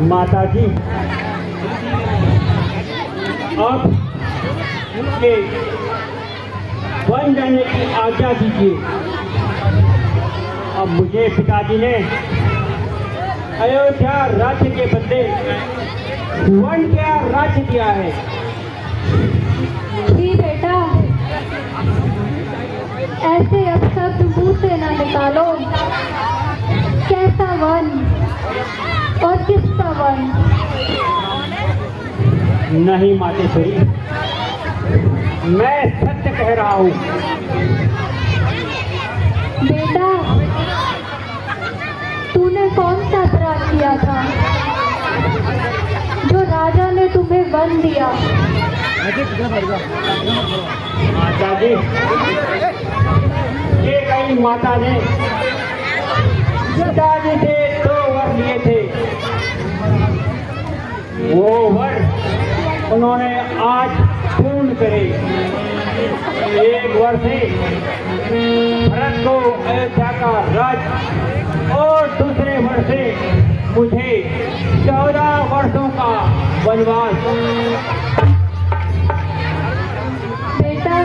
माता जी, अब के वन जाने की आज्ञा दीजिए। अब मुझे पिताजी ने अयोध्या राज्य के बदले वन का राज्य दिया है। जी बेटा, ऐसे अपशब्द मुंह से न निकालो। कैसा वन और किसका वन? नहीं मातेश्वरी, मैं सत्य कह रहा हूँ। बेटा, तूने कौन सा अपराध किया था जो राजा ने तुम्हें वन दिया? माता जी, ये कई माता ने पिताजी से 2 वर लिए थे। वो वर उन्होंने आज पूर्ण करे। एक वर से भरत को अयोध्या का राज्य और दूसरे वर से मुझे 14 वर्षों का वनवास। बेटा,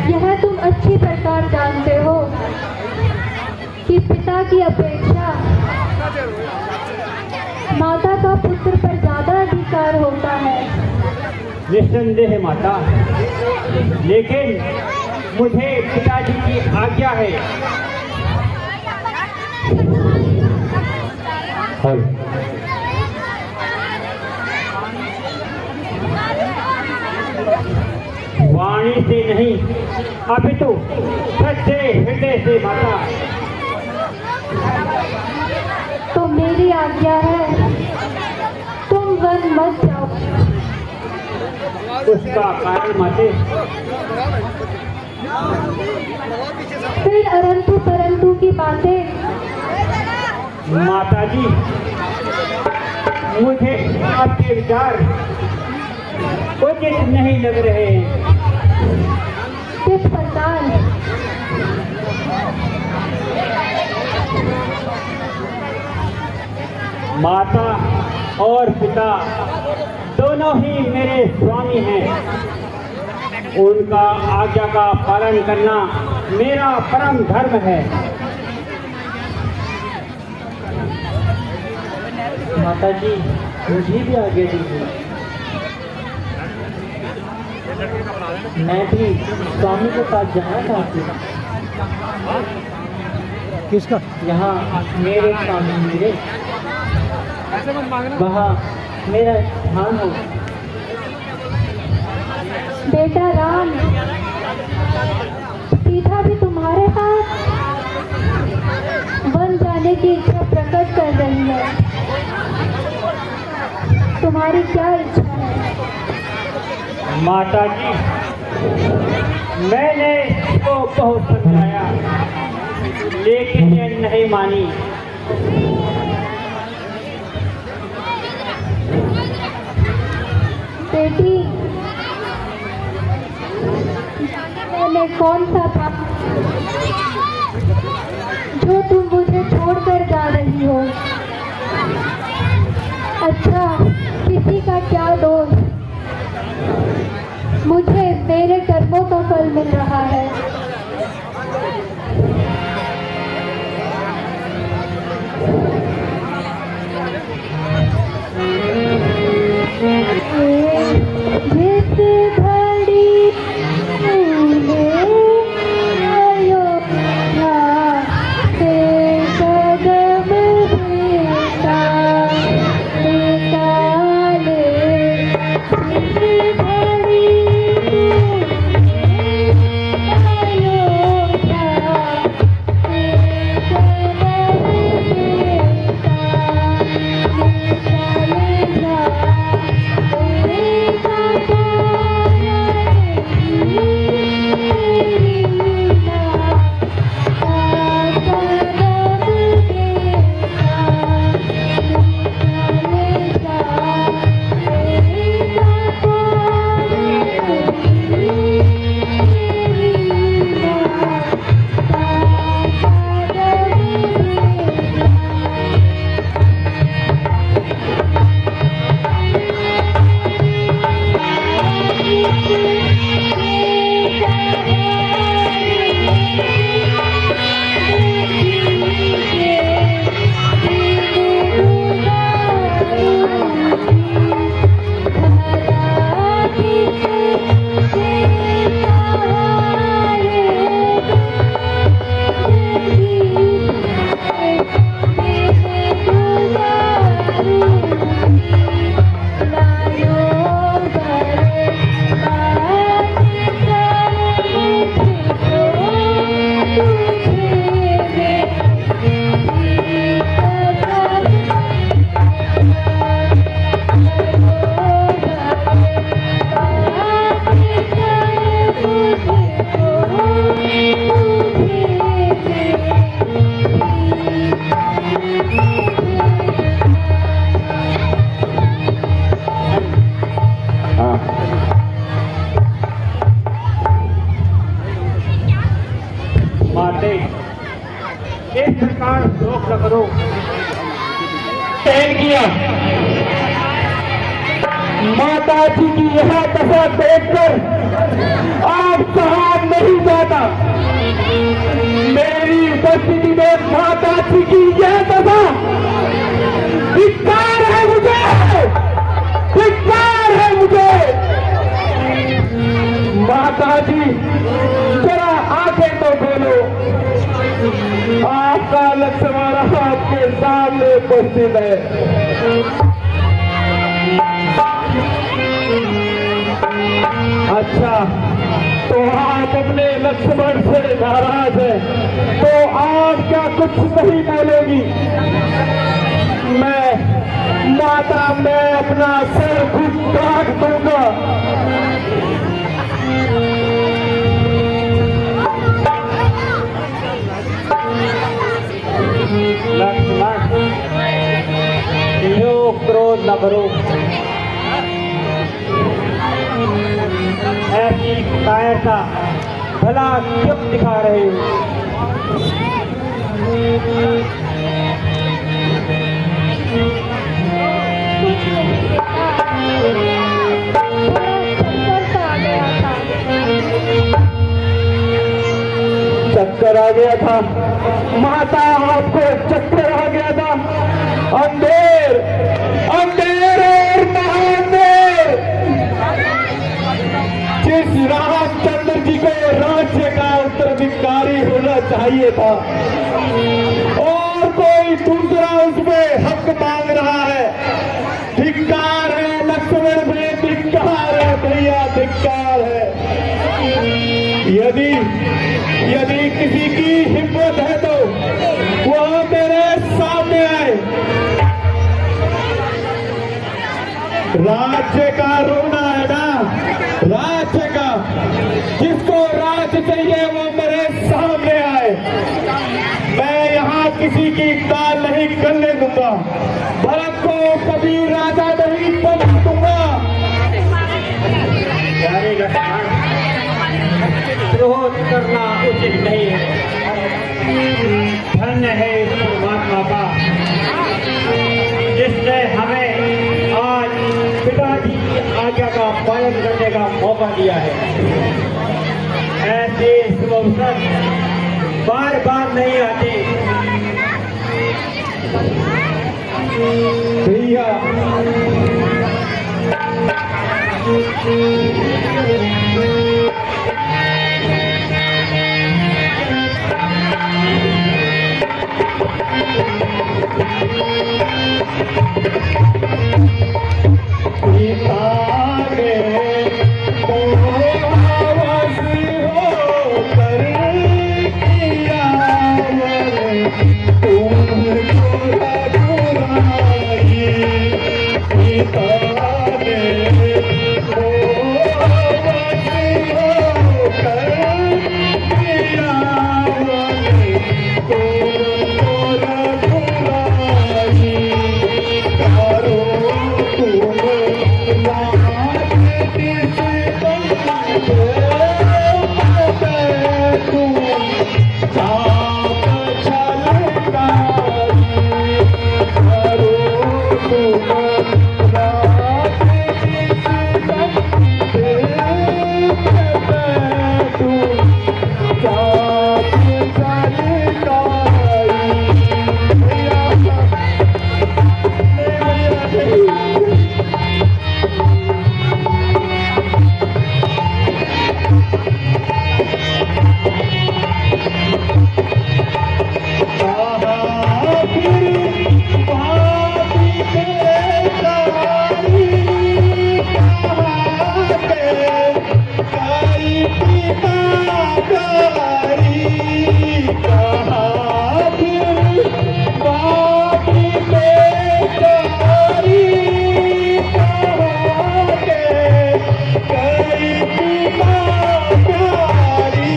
यह तुम अच्छी प्रकार जानते हो कि पिता की अपेक्षा माता का पुत्र पर ज्यादा अधिकार होता है। निस्संदेह माता, लेकिन मुझे पिताजी की आज्ञा है। वाणी से नहीं, अपितु सच्चे हृदय से माता। तो मेरी आज्ञा है, तुम वन मत जाओ। उसका कारण माते? फिर अरंतु परंतु की बातें। माता जी, मुझे आपके विचार उचित नहीं लग रहे हैं। किस प्रकार? माता और पिता दोनों ही मेरे स्वामी हैं। उनका आज्ञा का पालन करना मेरा परम धर्म है। माता जी, मुझे भी आज्ञा दीजिए। मैं भी स्वामी के पास जाना चाहती हूँ। किसका? यहाँ मेरे स्वामी मेरे, वहाँ मेरा स्थान हो। बेटा राम, सीता भी तुम्हारे साथ वन जाने की इच्छा प्रकट कर रही है। तुम्हारी क्या इच्छा है? माता जी, मैंने इसको बहुत समझाया, लेकिन ये नहीं मानी। बेटी, मैंने कौन सा था जो तुम मुझे छोड़कर जा रही हो? अच्छा, किसी का क्या दोष? मुझे मेरे कर्मों का फल मिल रहा है। जिस घड़ी तूने अयोध्या से कदम फेंका, निकाले जिस घड़ी माते इस प्रकार शोक न करो। तय किया माता जी की यह दशा देखकर आप सहा नहीं जाता। मेरी उपस्थिति में माता जी की यह दशा धिक्कार है मुझे, धिक्कार है मुझे। माता जी जरा आगे तो बोलो, आपका लक्ष्मण आपके सामने उपस्थित है। अच्छा, तो आप अपने लक्ष्मण से नाराज हैं, तो आप क्या कुछ नहीं बोलेगी? माता मैं अपना सिर खुद काट दूंगा। लक्ष्मण लो क्रोध न करो। ऐसी कायरता भला क्यों दिखा रहे हो? चक्कर आ गया था माता, आपको चक्कर आ गया था। अंधेर अंधेर और महाअंधेर। जिस रामचंद्र जी को राज्य का उत्तराधिकारी होना चाहिए था और कोई दूसरा उसमें हक मांग रहा है। धिक्कार है लक्ष्मण में, धिक्कार है भैया, धिक्कार है। यदि किसी की हिम्मत है तो वह मेरे सामने आए। राज्य का रोना है ना, राज्य का, जिसको राज्य चाहिए वो मेरे सामने आए। मैं यहाँ किसी की दाल नहीं करने दूंगा, भरत को कभी राजा नहीं बना दूंगा। द्रोह करना उचित नहीं है। धन्य है इस परमात्मा का जिसने हमें आज पिताजी की आज्ञा का पालन करने का मौका दिया है। ऐसे शुभ अवसर बार बार नहीं आते। भैया पिता प्यारी कहाँ फिर बाकी बेचारी कहाँ के कई पिता प्यारी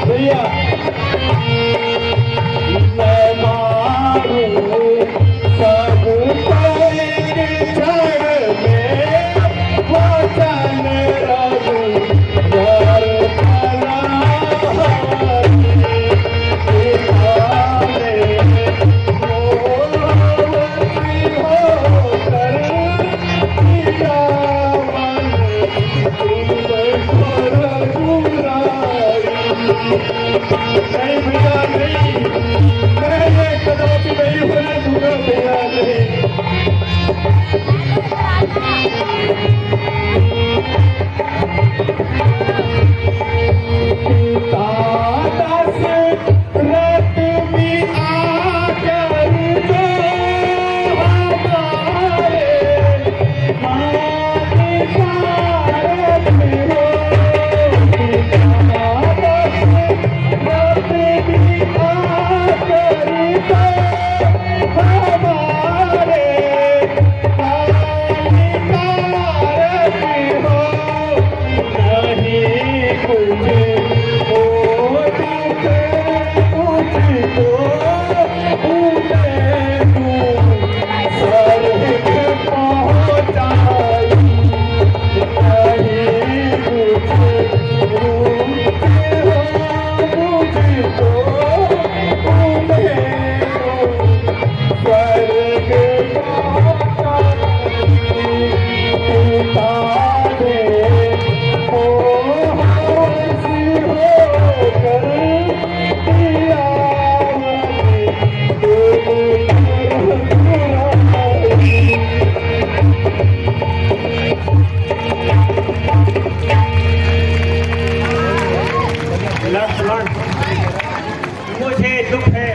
भैया मैं मारूं सबको एक क्षण में वचन रघु घर नहीं भैया नहीं, मैं ये कदापि नहीं होने दूंगा भैया नहीं। दशरथ भी आकर जो हमारे हानिकारक हो, लक्ष्मण, मुझे दुख है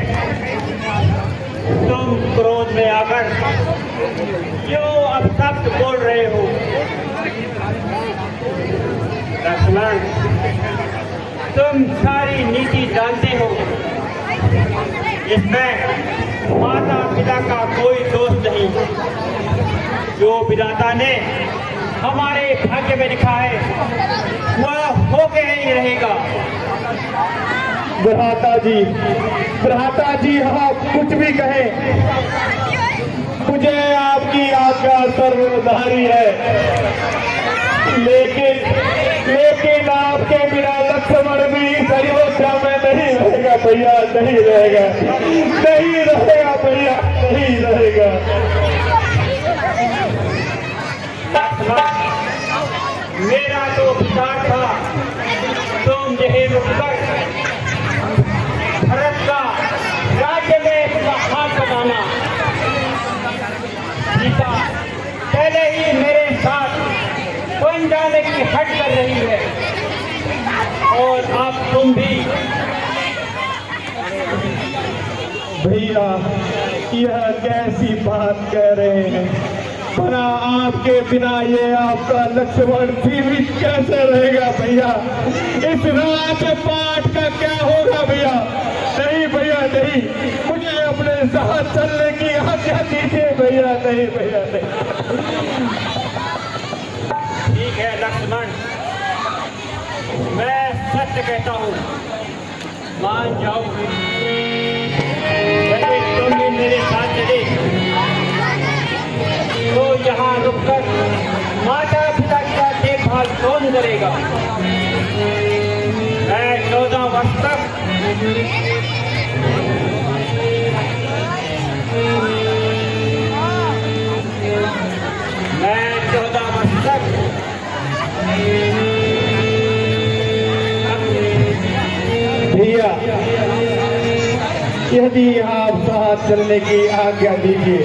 तुम क्रोध में आकर जो अपशब्द बोल रहे हो। लक्ष्मण, तुम सारी नीति जानते हो, इसमें माता पिता का कोई दोष नहीं। जो विधाता ने हमारे भाग्य में लिखा है वह होके ही रहेगा। भ्राता जी आप कुछ भी कहें, मुझे आपकी आज्ञा सर्वधारी है, लेकिन आपके बिना लक्ष्मण भी अयोध्या में नहीं रहेगा भैया, नहीं रहेगा, नहीं रहेगा भैया, नहीं रहेगा। मेरा तो विचार था तुम यही रुककर भरत का राज्य में इसका हाथ बनाना। सीता पहले ही मेरे साथ बन जाने की हट कर रही है और अब तुम भी। भैया यह कैसी बात कह रहे हैं? भला आपके बिना ये आपका लक्ष्मण जीवित कैसे रहेगा भैया? इस राजपाट का क्या होगा भैया? नहीं भैया नहीं, मुझे अपने साथ चलने की आज्ञा दीजिए भैया। नहीं भैया नहीं। ठीक है लक्ष्मण, मैं सत्य कहता हूँ, मान जाओ। यदि तुम भी मेरे साथ चले तो यहाँ रुककर माता पिता का देखभाल कौन करेगा? मैं 14 वर्ष तक भैया यदि आप साथ चलने की आज्ञा दीजिए,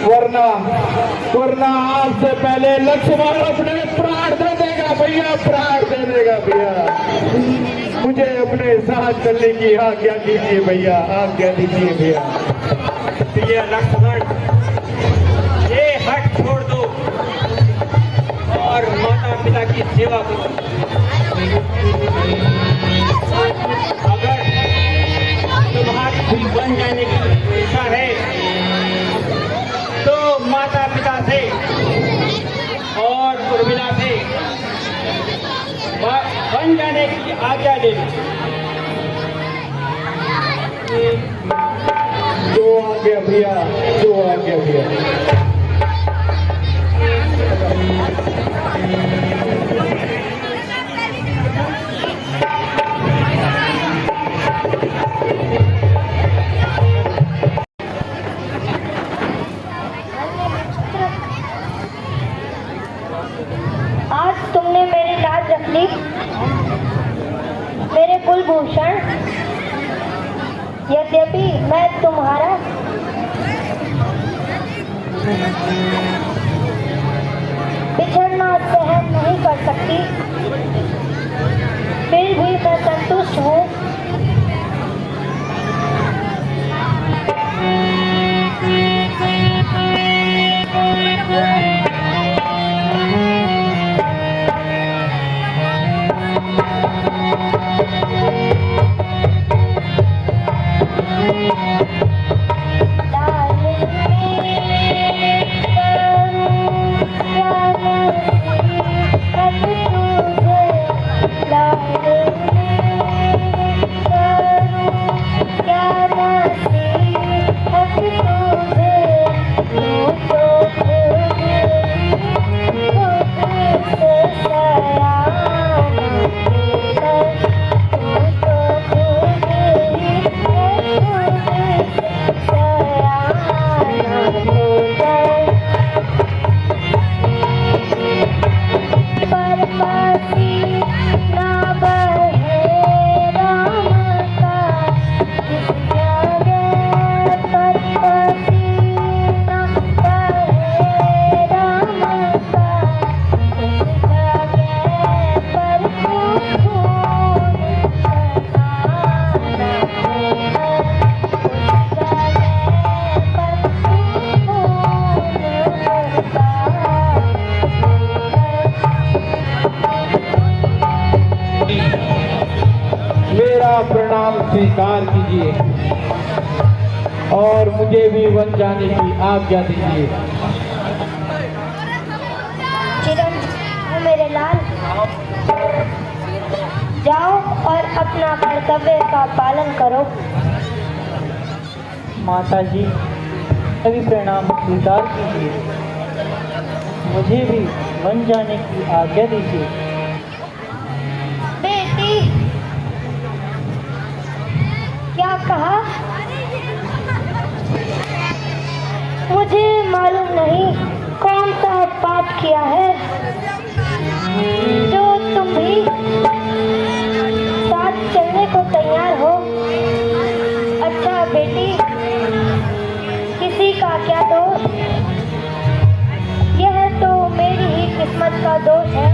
वरना आपसे पहले लक्ष्मण अपने प्राण दे देगा भैया, प्राण दे देगा भैया। मुझे अपने साथ चलने की आज्ञा दीजिए भैया, आज्ञा दीजिए भैया। प्रिय लक्ष्मण, ये हट छोड़ दो और माता पिता की सेवा करो। अगर तुम्हारी बन जाने की इच्छा है तो माता पिता से और उर्मिला से बन जाने की आज्ञा ले लो। जो आज्ञा भैया, जो आज्ञा भैया। आज तुमने मेरी लाज रख ली, मेरे कुलभूषण। यद्यपि मैं तुम्हारा बिछड़ना सहन नहीं कर सकती, फिर भी मैं संतुष्ट हूँ। प्रणाम स्वीकार कीजिए और मुझे भी वन जाने की आज्ञा दीजिए। चिरंजीव मेरे लाल, जाओ और अपना कर्तव्य का पालन करो। माता जी, सभी प्रणाम स्वीकार कीजिए, मुझे भी वन जाने की आज्ञा दीजिए। बेटी, क्या कहा? मुझे मालूम नहीं कौन सा पाप किया है जो तुम भी साथ चलने को तैयार हो। अच्छा बेटी, किसी का क्या दोष? यह तो मेरी ही किस्मत का दोष है।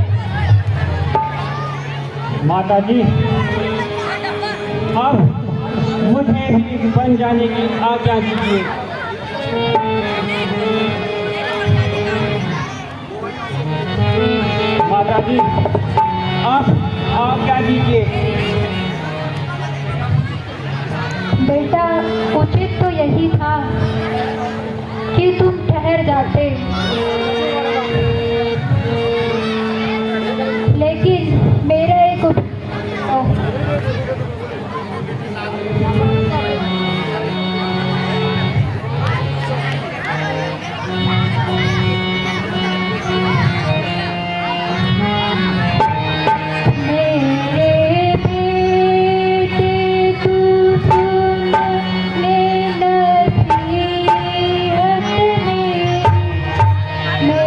माता जी, अब मुझे भी बन जाने की आज्ञा दीजिए। माता जी, आप आज्ञा दीजिए। बेटा, उचित तो यही था कि तुम ठहर जाते, लेकिन मेरा एक मैं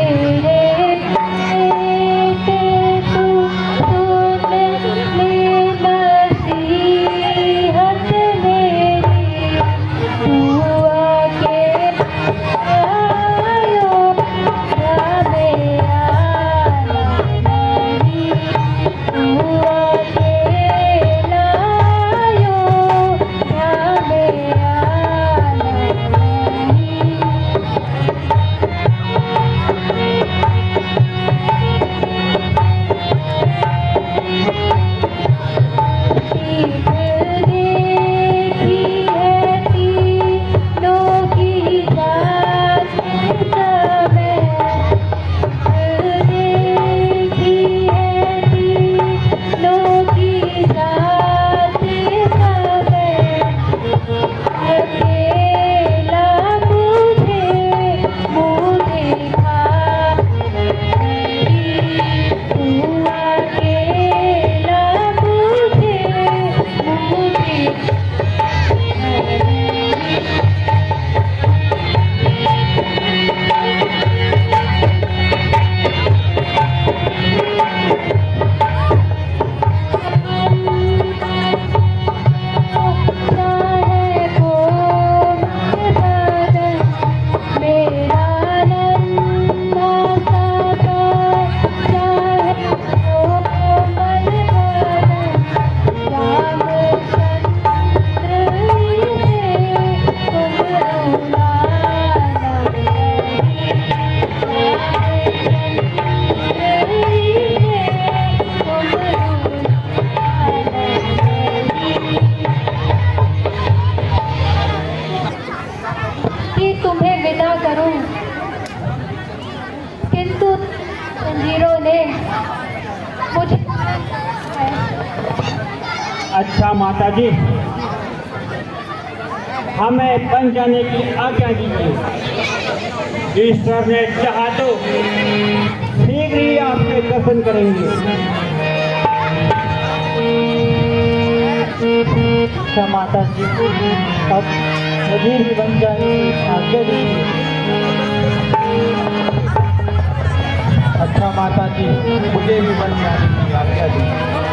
अच्छा माता जी, हमें बन जाने की आज्ञा दीजिए। ईश्वर ने चाहा तो शीघ्र ही आपके दर्शन करेंगे। अच्छा माता जी, अब मुझे भी बन जाने की आज्ञा दीजिए। अच्छा माता जी, मुझे भी बन जाने की आज्ञा दीजिए।